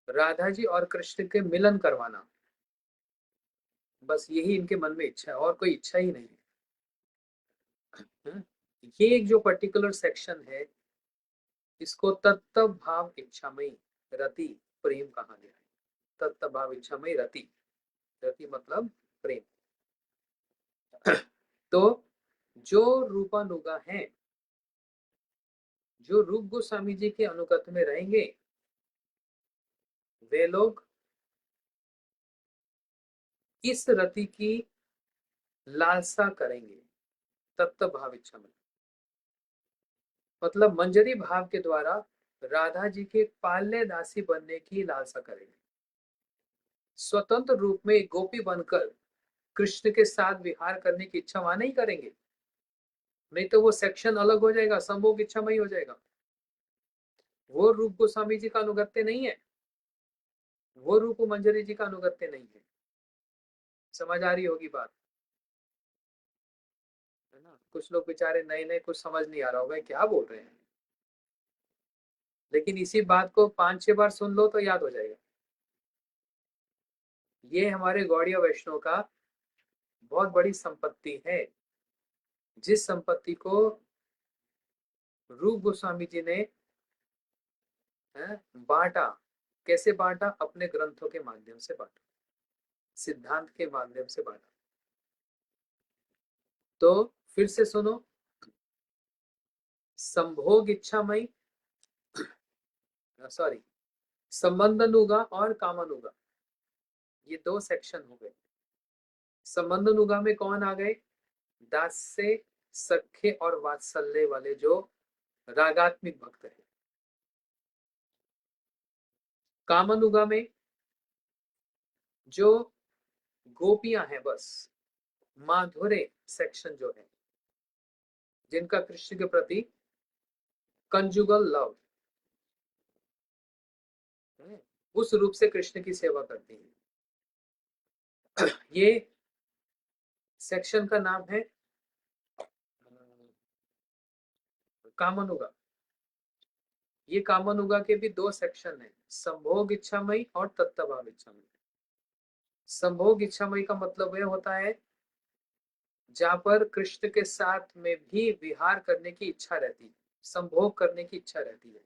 Speaker 1: राधा जी और कृष्ण के मिलन करवाना, बस यही इनके मन में इच्छा है और कोई इच्छा ही नहीं है। ये एक जो पर्टिकुलर सेक्शन है, इसको तत्व भाव इच्छामयी रति प्रेम कहा गया है। तत्व भाव इच्छामयी रति, रति मतलब प्रेम। तो जो रूपानुगा हैं, जो रूप गोस्वामी जी के अनुगत में रहेंगे, वे लोग इस रति की लालसा करेंगे। तत्व भाव इच्छा में मतलब मंजरी भाव के द्वारा राधा जी के पाल्य दासी बनने की लालसा करेंगे। स्वतंत्र रूप में एक गोपी बनकर कृष्ण के साथ विहार करने की इच्छा वहां नहीं करेंगे, नहीं तो वो सेक्शन अलग हो जाएगा, संभोग इच्छामयी हो जाएगा। वो रूप गोस्वामी जी का अनुगत्य नहीं है, वो रूप मंजरी जी का अनुगत्य नहीं है। समझ आ रही होगी बात, है ना। कुछ लोग बेचारे नए नए, कुछ समझ नहीं आ रहा होगा क्या बोल रहे हैं, लेकिन इसी बात को 5-6 बार सुन लो तो याद हो जाएगा। ये हमारे गौड़िया वैष्णव का बहुत बड़ी संपत्ति है, जिस संपत्ति को रूप गोस्वामी जी ने बांटा। कैसे बांटा? अपने ग्रंथों के माध्यम से बांटा, सिद्धांत के माध्यम से बांटा। तो फिर से सुनो, संभोग इच्छामयी, सॉरी, संबंधनुगा और कामानुगा, ये दो सेक्शन हो गए। संबंधनुगा में कौन आ गए? दास्य, सख्य और वात्सल्य वाले जो रागात्मिक भक्त है। कामानुगा में जो गोपियां हैं, बस माधुर्य सेक्शन जो है, जिनका कृष्ण के प्रति कंजुगल लव, उस रूप से कृष्ण की सेवा करती है। ये सेक्शन का नाम है कामानुगा। ये कामानुगा के भी दो सेक्शन है, संभोग इच्छामयी और तत्वभाव इच्छामयी। संभोग इच्छामयी का मतलब यह होता है जहां पर कृष्ण के साथ में भी विहार करने की इच्छा रहती है, संभोग करने की इच्छा रहती है,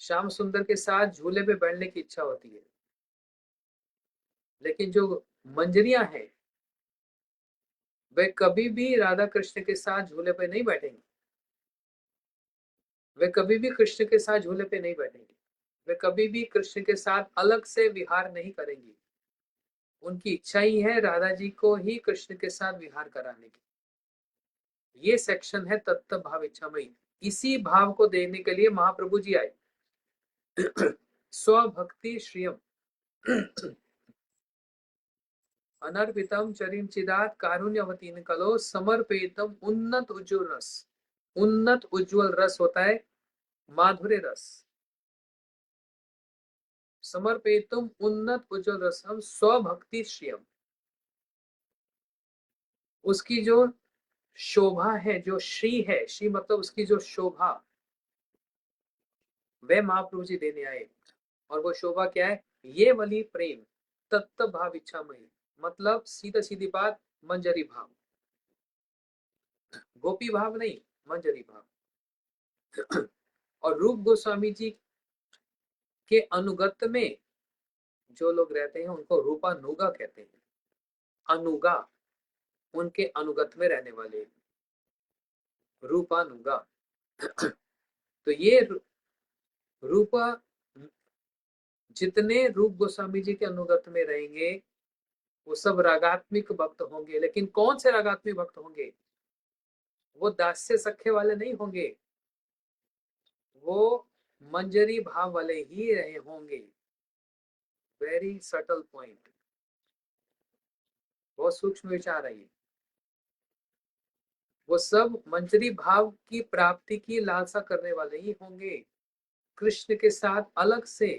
Speaker 1: श्याम सुंदर के साथ झूले पे बैठने की इच्छा होती है। लेकिन जो मंजरियां हैं, वे कभी भी राधा कृष्ण के साथ झूले पे नहीं बैठेंगे, वे कभी भी कृष्ण के साथ झूले पे नहीं बैठेंगे, वे कभी भी कृष्ण के साथ अलग से विहार नहीं करेंगी। उनकी इच्छा ही है राधा जी को ही कृष्ण के साथ विहार कराने की। ये सेक्शन है तत्व भाव इच्छामयी। इसी भाव को देने के लिए महाप्रभु जी आए। स्वभक्ति श्रियम अनर्पितम चरिम चिदात कारुण्यवतीन कलो समर्पितम उन्नत उज्ज्वल रस। उन्नत उज्ज्वल रस होता है माधुर्य रस। समर्पितम उन्नत उज्ज्वल रसम स्वभक्ति श्रियम, उसकी जो शोभा है, जो श्री है, श्री मतलब उसकी जो शोभा, वह महाप्रभु जी देने आए। और वो शोभा क्या है? ये वाली प्रेम तत्व भाव इच्छामयी, मतलब सीधा सीधी बात, मंजरी भाव, गोपी भाव नहीं, मंजरी भाव। और रूप गोस्वामी जी के अनुगत में जो लोग रहते हैं उनको रूपानुगा कहते हैं। अनुगा, उनके अनुगत में रहने वाले, रूपानुगा। तो ये रूपा, जितने रूप गोस्वामी जी के अनुगत में रहेंगे वो सब रागात्मिक भक्त होंगे। लेकिन कौन से रागात्मिक भक्त होंगे? वो दास्य सख्य वाले नहीं होंगे, वो मंजरी भाव वाले ही रहे होंगे। वेरी सटल पॉइंट, बहुत सूक्ष्म विचार है ये। वो सब मंजरी भाव की प्राप्ति की लालसा करने वाले ही होंगे। कृष्ण के साथ अलग से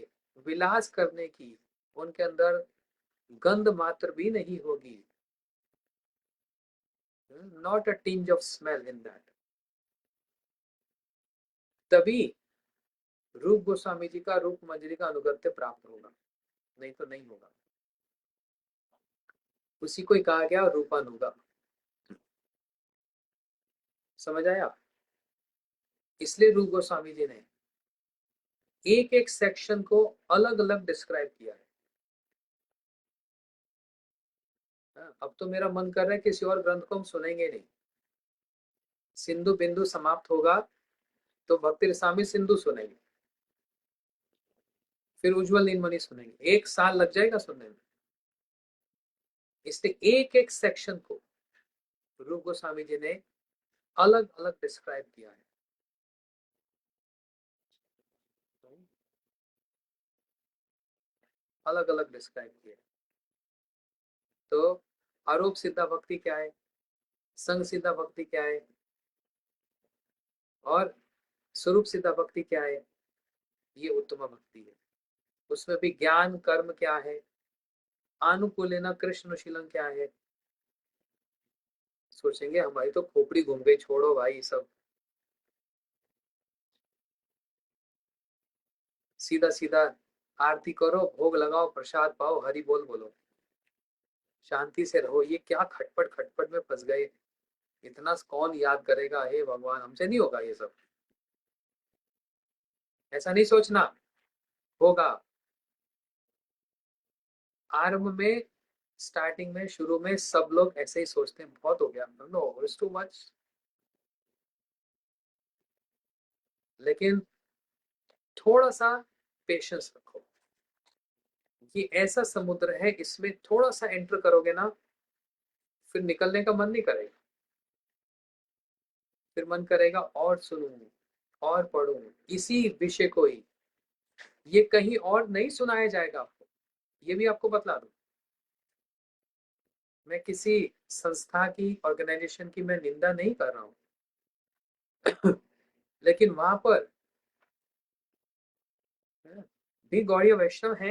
Speaker 1: विलास करने की उनके अंदर गंध मात्र भी नहीं होगी, not a tinge of smell in that, तभी रूप गोस्वामी जी का रूप मंजरी का अनुगत्य प्राप्त होगा, नहीं तो नहीं होगा। उसी को ही कहा गया रूपानुगा। समझ आया? इसलिए रूप गोस्वामी जी ने एक एक सेक्शन को अलग अलग डिस्क्राइब किया है। अब तो मेरा मन कर रहा है किसी और ग्रंथ को हम सुनेंगे नहीं। सिंधु बिंदु समाप्त होगा तो भक्ति रसामृत सिंधु सुनेंगे, फिर उज्जवल नीलमणि सुनेंगे, 1 साल लग जाएगा सुनने में। इसलिए एक एक सेक्शन को रूप गोस्वामी जी ने अलग अलग डिस्क्राइब किया है। अलग अलग डिस्क्राइब किया है। तो आरोप सिद्धा भक्ति क्या है, संग सिद्धा भक्ति क्या है, और स्वरूप सिद्धा भक्ति क्या है, ये उत्तम भक्ति है। उसमें भी ज्ञान कर्म क्या है, अनुकूलेन कृष्णशीलम क्या है। सोचेंगे हमारी तो खोपड़ी घूम गई, छोड़ो भाई सब, सीधा सीधा आरती करो, भोग लगाओ, प्रसाद पाओ, हरि बोल बोलो, शांति से रहो। ये क्या खटपट खटपट में फंस गए, इतना कौन याद करेगा, हे भगवान हमसे नहीं होगा ये सब। ऐसा नहीं सोचना, होगा। आरंभ में, स्टार्टिंग में, शुरू में सब लोग ऐसे ही सोचते हैं, बहुत हो गया, नो इट्स टू मच। लेकिन थोड़ा सा पेशेंस रखो। ये ऐसा समुद्र है, इसमें थोड़ा सा एंटर करोगे ना, फिर निकलने का मन नहीं करेगा, फिर मन करेगा और सुनूं, और पढ़ूं इसी विषय को ही। ये कहीं और नहीं सुनाया जाएगा आपको, ये भी आपको बतला दूं। मैं किसी संस्था की, ऑर्गेनाइजेशन की मैं निंदा नहीं कर रहा हूँ लेकिन वहां पर भी गौड़ीय वैष्णव है,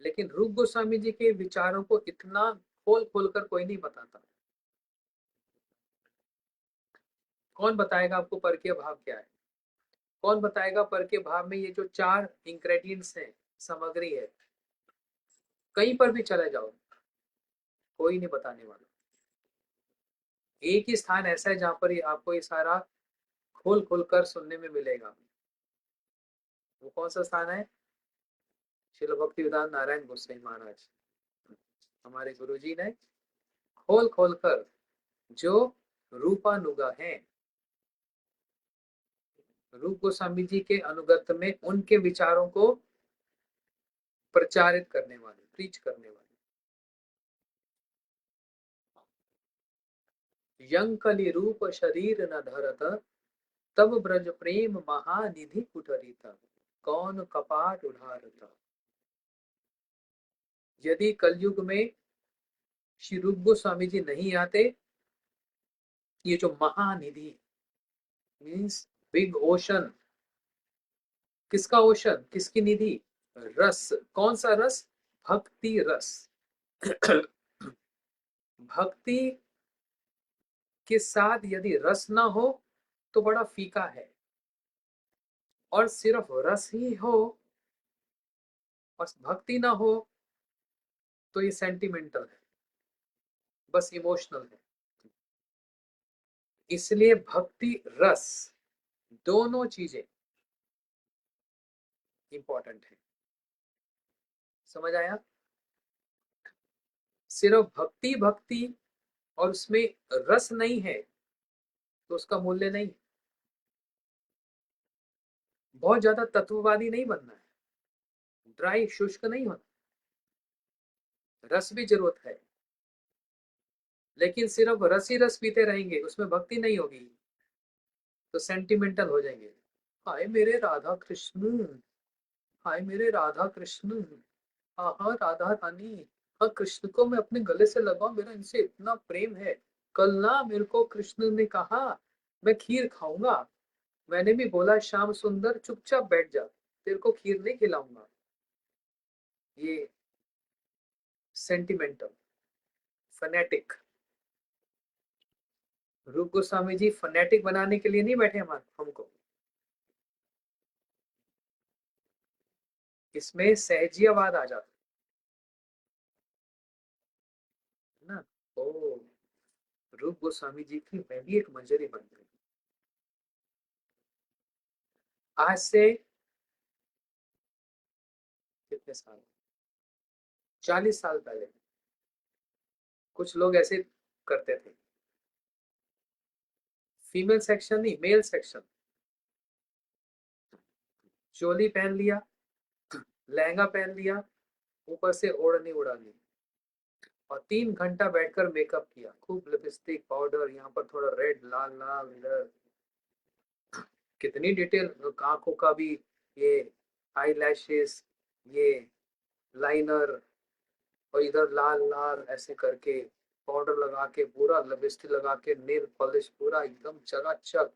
Speaker 1: लेकिन रूप गोस्वामी जी के विचारों को इतना खोल खोल कर कोई नहीं बताता। कौन बताएगा आपको परकीय भाव क्या है, कौन बताएगा परकीय भाव में ये जो 4 इंग्रेडिएंट्स हैं, सामग्री है, कहीं पर भी चले जाओ कोई नहीं बताने वाला। एक ही स्थान ऐसा है जहां पर ये आपको ये सारा खोल खोल कर सुनने में मिलेगा। वो कौन सा स्थान है? श्रील भक्तिवेदांत नारायण गोसाई महाराज, हमारे गुरु जी ने खोल खोल कर जो रूपानुगा है, रूप गोस्वामी जी के अनुगत में उनके विचारों को प्रचारित करने वाले, प्रीच करने वाले। यंकली रूप शरीर न धरत, तब ब्रज प्रेम महानिधि कुठरित, कौन कपाट उधारत। यदि कलयुग में श्री रूप गोस्वामी जी नहीं आते, ये जो महानिधि मीन्स बिग ओशन, किसका ओशन, किसकी निधि? रस। कौन सा रस? भक्ति रस भक्ति के साथ यदि रस ना हो तो बड़ा फीका है, और सिर्फ रस ही हो और भक्ति ना हो तो ये सेंटिमेंटल है, बस इमोशनल है। इसलिए भक्ति रस दोनों चीजें इंपॉर्टेंट है। समझ आया? सिर्फ भक्ति भक्ति और उसमें रस नहीं है तो उसका मूल्य नहीं। बहुत ज्यादा तत्ववादी नहीं बनना है, ड्राई शुष्क नहीं होना, रस भी जरूरत है, लेकिन सिर्फ रस ही रस पीते रहेंगे, उसमें भक्ति नहीं होगी तो सेंटिमेंटल हो जाएंगे। हाय मेरे राधा कृष्ण, हाय मेरे राधा कृष्ण, हाँ हाँ राधा रानी, हाँ कृष्ण को मैं अपने गले से लगाऊं, मेरा इनसे इतना प्रेम है। कल ना मेरे को कृष्ण ने कहा मैं खीर खाऊंगा, मैंने भी बोला श्याम सुंदर चुपचाप बैठ जा, तेरे को खीर नहीं खिलाऊंगा। ये सेंटिमेंटल फनेटिक। रूप गोस्वामी जी फनेटिक बनाने के लिए नहीं बैठे हमको। इसमें सहजियावाद आ जाता है ना। ओ, रूप गोस्वामी जी की मैं भी एक मंजरी बन गई। आज से कितने साल, 40 साल पहले कुछ लोग ऐसे करते थे। फीमेल सेक्शन नहीं, मेल सेक्शन, चोली पहन लिया, लहंगा पहन लिया, ऊपर से ओढ़नी उड़ा ली, और 3 घंटा बैठकर मेकअप किया, खूब लिपस्टिक पाउडर, यहाँ पर थोड़ा रेड लाल लाल इधर, कितनी डिटेल, आंखों का भी, ये आई लैशेस, ये लाइनर, और इधर लाल लाल ऐसे करके पाउडर लगा के, पूरा लिपस्टिक लगा के, नेल पॉलिश पूरा एकदम चकाचक,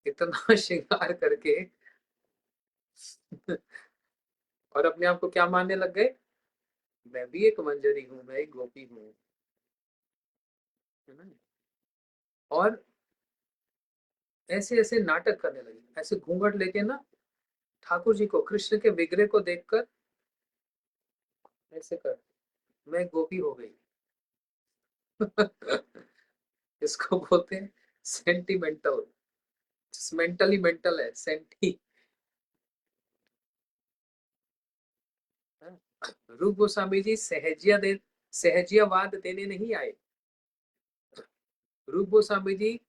Speaker 1: इतना श्रृंगार करके और अपने आप को क्या मानने लग गए, मैं भी एक मंजरी हूँ, मैं एक गोपी हूँ, है ना। और ऐसे ऐसे नाटक करने लगे, ऐसे घूंघट लेके ना, ठाकुर जी को, कृष्ण के विग्रह को देखकर ऐसे कर, मैं गोपी हो गई। इसको बोलते हैं सेंटिमेंटल, मेंटली मेंटल है सेंटी। रूप गोस्वामी जी सहजियावाद देने नहीं आए। रूप गोस्वामी जी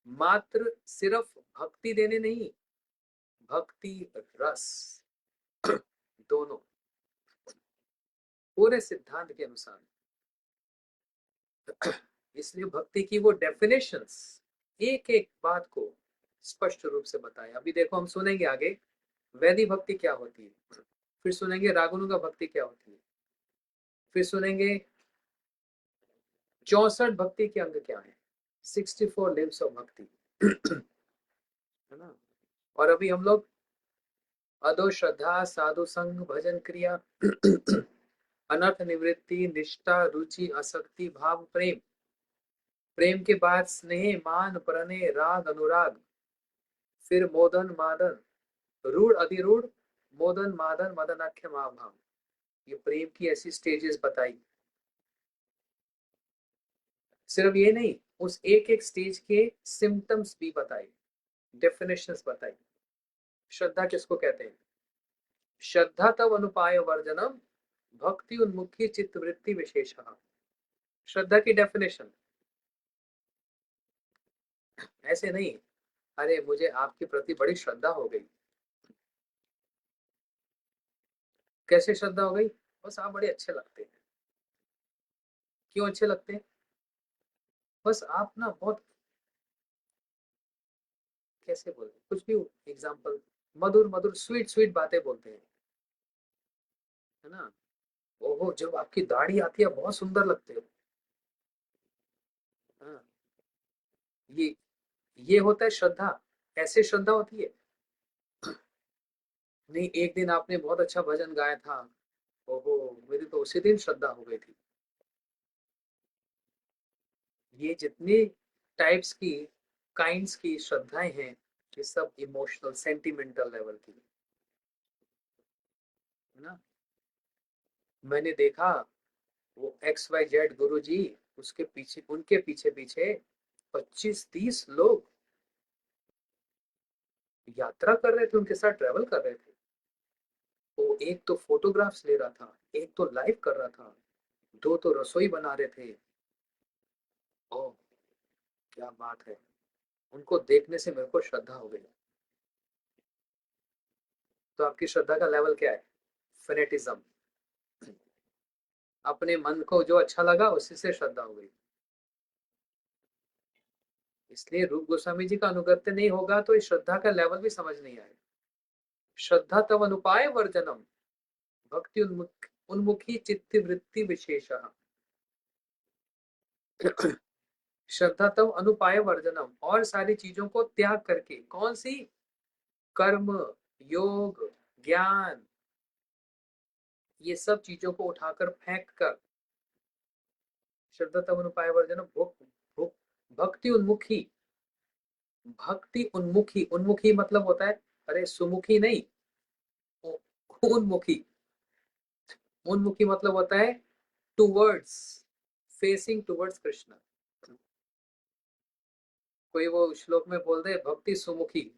Speaker 1: मात्र सिर्फ भक्ति देने नहीं, भक्ति रस दोनों, पूरे सिद्धांत के अनुसार। इसलिए भक्ति की वो डेफिनेशंस, एक एक बात को स्पष्ट रूप से बताया। अभी देखो हम सुनेंगे आगे वैदिक भक्ति क्या होती है, फिर सुनेंगे रागुनु का भक्ति क्या होती है, फिर सुनेंगे 64 भक्ति के अंग क्या है, 64 लिव्स ऑफ भक्ति, है ना। और अभी हम लोग अदो श्रद्धा साधु संग भजन क्रिया अनर्थ निवृत्ति निष्ठा रुचि आसक्ति भाव प्रेम, प्रेम के बाद स्नेह मान प्रणय राग अनुराग, फिर मोदन मादन, रूढ़ अधिरूढ़, मोदन मादन मदनाख्य महाभाव। ये प्रेम की ऐसी स्टेजेस बताई। सिर्फ ये नहीं, उस एक एक स्टेज के सिम्टम्स भी बताए, डेफिनेशंस बताई। श्रद्धा किसको कहते हैं, श्रद्धा तब अनुपाय वर्जनम भक्ति उन्मुखी चित्तवृत्ति विशेष। श्रद्धा की डेफिनेशन ऐसे नहीं, अरे मुझे आपके प्रति बड़ी श्रद्धा हो गई। कैसे श्रद्धा हो गई, बस आप बड़े अच्छे लगते हैं। क्यों अच्छे लगते हैं, बस आप ना बहुत, कैसे बोलते, कुछ भी एग्जाम्पल, मधुर मधुर स्वीट स्वीट बातें बोलते हैं, है ना। ओहो जब आपकी दाढ़ी आती है बहुत सुंदर लगते हो। हाँ, ये ये होता है श्रद्धा। ऐसे श्रद्धा होती है। नहीं, एक दिन आपने बहुत अच्छा भजन गाया था, ओहो मेरी तो उसी दिन श्रद्धा हो गई थी। ये जितनी टाइप्स की, काइंड्स की श्रद्धाएं हैं, ये सब इमोशनल सेंटिमेंटल लेवल की, है ना। मैंने देखा वो XYZ गुरु जी, उसके पीछे, उनके पीछे पीछे 25-30 लोग यात्रा कर रहे थे, उनके साथ ट्रेवल कर रहे थे। वो एक तो फोटोग्राफ्स ले रहा था, एक तो लाइव कर रहा था, दो तो रसोई बना रहे थे। ओ, क्या बात है। उनको देखने से मेरे को श्रद्धा हो गई। तो आपकी श्रद्धा का लेवल क्या है, फेनेटिज्म, अपने मन को जो अच्छा लगा उसी से श्रद्धा हो गई। इसलिए रूप गोस्वामी जी का अनुगत्य नहीं होगा तो इस श्रद्धा का लेवल भी समझ नहीं आएगा। श्रद्धा तव अनुपाय वर्जनम भक्ति उन्मुखी चित्त वृत्ति विशेष। श्रद्धा तम अनुपाय वर्जनम, और सारी चीजों को त्याग करके, कौन सी? कर्म, योग, ज्ञान, ये सब चीजों को उठाकर फेंक कर, श्रद्धा तम अनुपाय वर्जनम, भक्ति उन्मुखी, भक्ति उन्मुखी, उन्मुखी मतलब होता है, अरे सुमुखी नहीं, उन्मुखी, उन्मुखी मतलब होता है टूवर्ड्स, फेसिंग टूवर्ड्स कृष्ण। कोई वो श्लोक में बोल दे भक्ति सुमुखी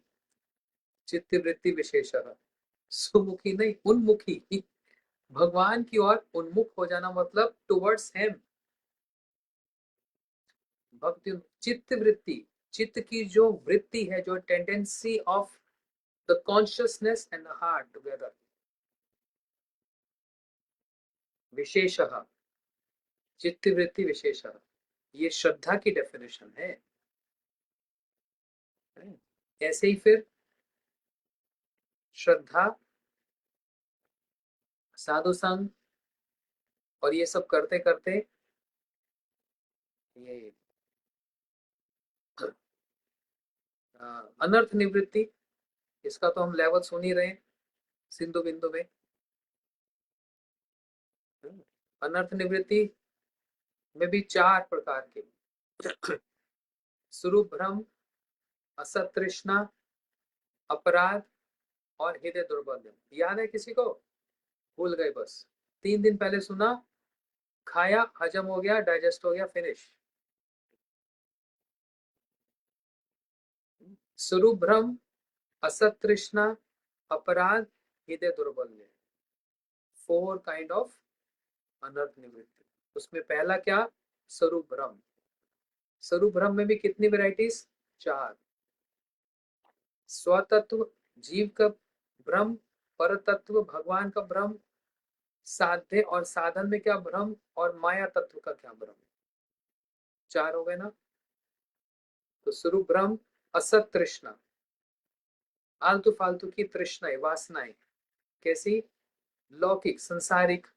Speaker 1: चित्त वृत्ति विशेषः, सुमुखी नहीं, उन्मुखी, भगवान की ओर उन्मुख हो जाना मतलब टुवर्ड्स हिम। भक्ति, चित्त वृत्ति, चित्त की जो वृत्ति है, जो tendency of the consciousness and the heart together, विशेषः, चित्त वृत्ति विशेषः, ये श्रद्धा की डेफिनेशन है। ऐसे ही फिर श्रद्धा, साधु संग, और ये सब करते करते ये अनर्थ निवृत्ति, इसका तो हम लेवल सुन ही रहे हैं सिंधु बिंदु में। अनर्थ निवृत्ति में भी 4 प्रकार के, स्वरूप भ्रम, असत तृष्णा, अपराध और हृदय दुर्बल्य। याद है किसी को? भूल गए बस, 3 दिन पहले सुना, खाया, हजम हो गया, डाइजेस्ट हो गया, फिनिश। स्वरूप भ्रम, असत तृष्णा, अपराध, हृदय दुर्बल्य, 4 काइंड ऑफ अनर्थ निवृत्ति। उसमें पहला क्या? स्वरूप भ्रम। स्वरूप भ्रम में भी कितनी वेराइटीज? 4। स्वतत्व, जीव का भ्रम, परतत्व, भगवान का भ्रम, साध्य और साधन में क्या भ्रम, और माया तत्व का क्या भ्रम। 4 हो गए ना? तो स्वरूप भ्रम, असत तृष्णा, आलतू फालतू की तृष्णाएं, वासनाएं, कैसी? लौकिक, संसारिक,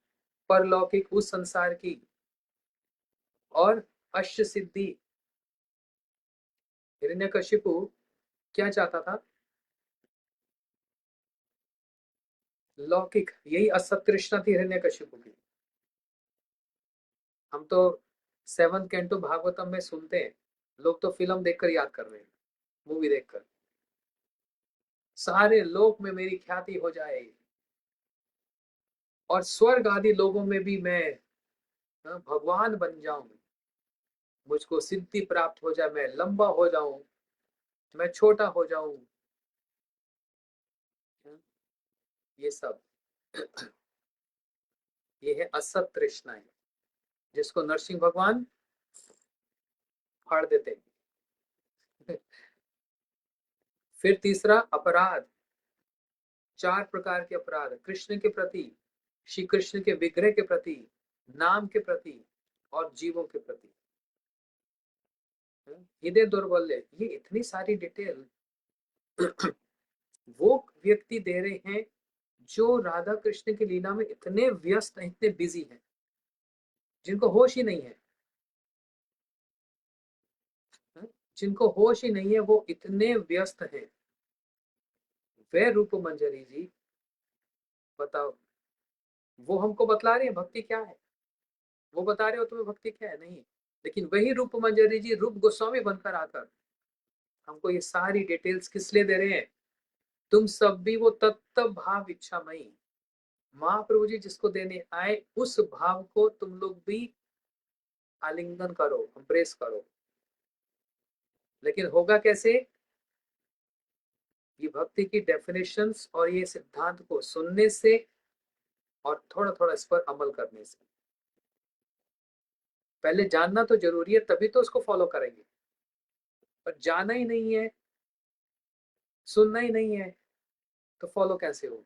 Speaker 1: परलौकिक, उस संसार की, और अश्य सिद्धि। हिरण्यकशिपु क्या चाहता था? लौकिक, यही असत तृष्णा थी हिरण्यकशिपु की। हम तो 7th कैंटो भागवतम में सुनते हैं, लोग तो फिल्म देखकर याद कर रहे हैं, मूवी देखकर, सारे लोक में मेरी ख्याति हो जाए और स्वर्ग आदि लोगों में भी मैं भगवान बन जाऊं, मुझको सिद्धि प्राप्त हो जाए, मैं लंबा हो जाऊं, मैं छोटा हो जाऊं, ये सब ये है असत तृष्णाएं, जिसको नरसिंह भगवान फाड़ देते हैं। फिर तीसरा अपराध, 4 प्रकार के अपराध, कृष्ण के प्रति, श्री कृष्ण के विग्रह के प्रति, नाम के प्रति, और जीवों के प्रति। हृदय दौर्बल्य, ये इतनी सारी डिटेल वो व्यक्ति दे रहे हैं जो राधा कृष्ण की लीला में इतने व्यस्त हैं, इतने बिजी हैं, जिनको होश ही नहीं है, जिनको होश ही नहीं है, वो इतने व्यस्त हैं। वे रूप मंजरी जी, बताओ, वो हमको बतला रहे हैं भक्ति क्या है, वो बता रहे हो तुम्हें भक्ति क्या है? नहीं, लेकिन वही रूप मंजरी जी रूप गोस्वामी बनकर आकर हमको ये सारी डिटेल्स किस लिए दे रहे हैं? तुम सब भी वो तत्व भाव इच्छामयी महाप्रभु जी जिसको देने आए, उस भाव को तुम लोग भी आलिंगन करो, एम्ब्रेस करो। लेकिन होगा कैसे? ये भक्ति की डेफिनेशंस और ये सिद्धांत को सुनने से और थोड़ा थोड़ा इस पर अमल करने से। पहले जानना तो जरूरी है, तभी तो उसको फॉलो करेंगे, पर जाना ही नहीं है, सुनना ही नहीं है, तो फॉलो कैसे होगा?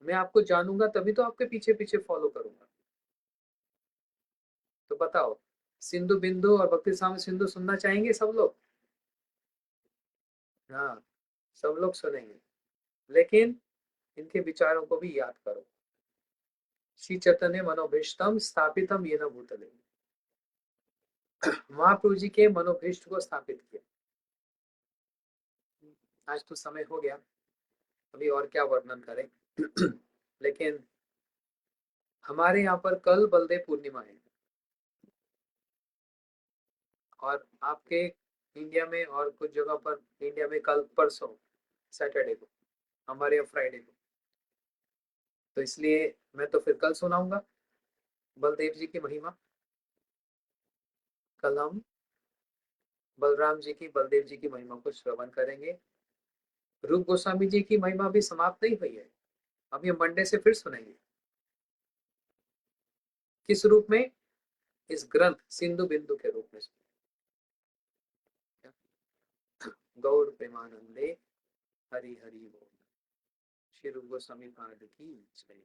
Speaker 1: मैं आपको जानूंगा तभी तो आपके पीछे पीछे फॉलो करूंगा। तो बताओ, सिंधु बिंदु और भक्ति स्वामी सिंधु सुनना चाहेंगे सब लोग? हाँ, सब लोग सुनेंगे, लेकिन इनके विचारों को भी याद करो। श्री चैतन्य मनोभीष्टम स्थापितम येन भूतले। महाप्रभु जी के मनोभीष्ट को स्थापित किया। आज तो समय हो गया, अभी और क्या वर्णन करें। लेकिन हमारे यहाँ पर कल बलदेव पूर्णिमा है, और आपके इंडिया में और कुछ जगह पर इंडिया में कल परसों सैटरडे को, हमारे यहाँ फ्राइडे को। तो इसलिए मैं तो फिर कल सुनाऊंगा बलदेव जी की महिमा। कल हम बलराम जी की, बलदेव जी की महिमा को श्रवण करेंगे। रूप गोस्वामी जी की महिमा भी समाप्त नहीं हुई है, अभी हम मंडे से फिर सुनेंगे। किस रूप में? इस ग्रंथ सिंधु बिंदु के रूप में सुनेंगे। गौर प्रेमानंदे हरि हरि बोल। श्री रूप गोस्वामी पाद की जय।